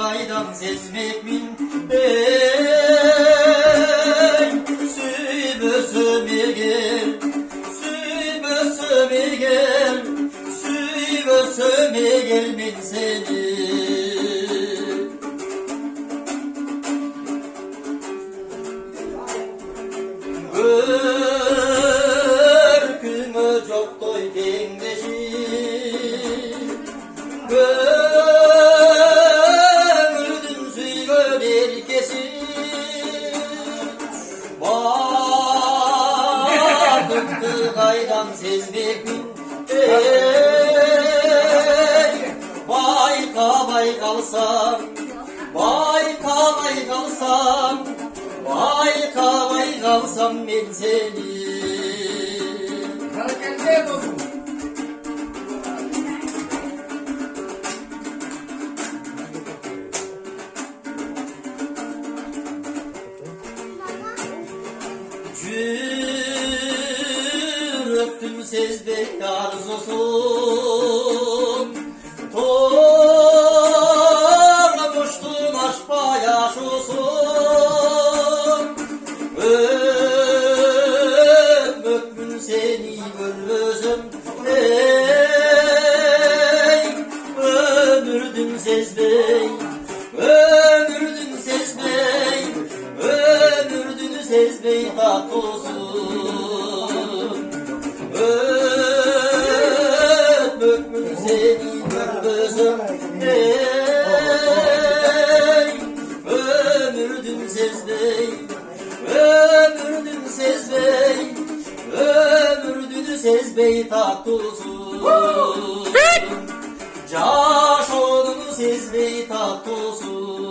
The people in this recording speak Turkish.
kaydan sezmek min ey sübü sübü gel sübü sübü gel sübü sübü gel min seni Görkümü çok doy dengeşi Gömüldün suyu herkesi Bakıktı kaydan sezmek ey Vay kalsam Vay kalsam Vay kalsam ben seni Öptüm sezbek arzusun Tormuştun aşk payaşusun Öpmün seni gözüm ey Ömürdün sezbek Ömürdün sezbek Ömürdün sezbek tatlısın Öpmün seni gözüm ey Ömürdün sezbek Ömürdün sezbek Ömürdün sezbek tatlısın Caşodun sezbek tatlısın